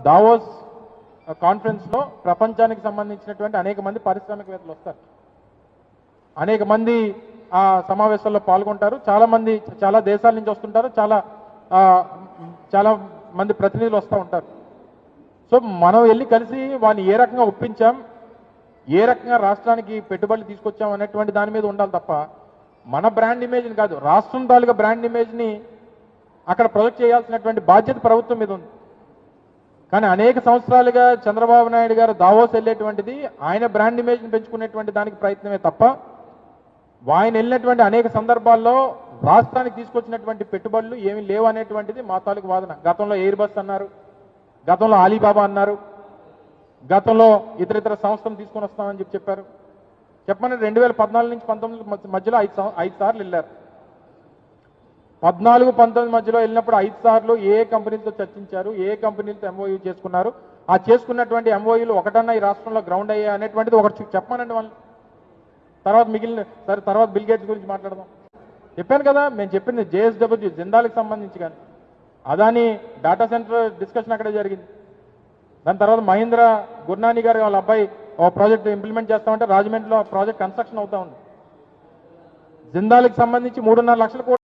Davos conference లో ప్రపంచానికి సంబంధించినటువంటి అనేక మంది పారిశ్రామికవేత్తలు వస్తారు. అనేక మంది ఆ సమావేశాల్లో పాల్గొంటారు. చాలా మంది చాలా దేశాల నుంచి వస్తుంటారు. చాలా మంది ప్రతినిధులు వస్తూ ఉంటారు. సో మనం వెళ్ళి కలిసి వాడిని ఏ రకంగా ఒప్పించాం, ఏ రకంగా రాష్ట్రానికి పెట్టుబడులు తీసుకొచ్చాం అనేటువంటి దాని మీద ఉండాలి తప్ప మన బ్రాండ్ ఇమేజ్ని కాదు, రాష్ట్రం తాలూకా బ్రాండ్ ఇమేజ్ని అక్కడ ప్రొజెక్ట్ చేయాల్సినటువంటి బాధ్యత ప్రభుత్వం మీద ఉంది. కానీ అనేక సంవత్సరాలుగా చంద్రబాబు నాయుడు గారు దావోస్ వెళ్ళేటువంటిది ఆయన బ్రాండ్ ఇమేజ్ని పెంచుకునేటువంటి దానికి ప్రయత్నమే తప్ప ఆయన వెళ్ళినటువంటి అనేక సందర్భాల్లో రాష్ట్రానికి తీసుకొచ్చినటువంటి పెట్టుబడులు ఏమీ లేవు అనేటువంటిది మా తాలూకు వాదన. గతంలో ఎయిర్ బస్ అన్నారు, గతంలో అలీబాబా అన్నారు, గతంలో ఇతర సంస్థలు తీసుకొని వస్తామని చెప్పారు. చెప్పమని 2014 నుంచి 19 మధ్యలో 5 సార్లు వెళ్ళారు. 14-19 మధ్యలో వెళ్ళినప్పుడు 5 సార్లు ఏ కంపెనీలతో చర్చించారు, ఏ కంపెనీలతో ఎంఓయూ చేసుకున్నారు, ఆ చేసుకున్నటువంటి ఎంఓయూలు ఒకటన్నా ఈ రాష్ట్రంలో గ్రౌండ్ అయ్యాయి అనేటువంటిది ఒకటి చెప్పమనండి వాళ్ళు. తర్వాత బిల్ గేట్స్ గురించి మాట్లాడదాం. చెప్పాను కదా, మేము చెప్పింది జేఎస్డబ్ల్యూ జిందాల్కి సంబంధించి, కానీ అదాని డేటా సెంటర్ డిస్కషన్ అక్కడే జరిగింది. దాని తర్వాత మహీంద్ర గుర్నాని గారు వాళ్ళ అబ్బాయి ఓ ప్రాజెక్ట్ ఇంప్లిమెంట్ చేస్తామంటే రాజమండ్రిలో ప్రాజెక్ట్ కన్స్ట్రక్షన్ అవుతా ఉంది. జిందాల్కి సంబంధించి 3.5 లక్షల కోట్లు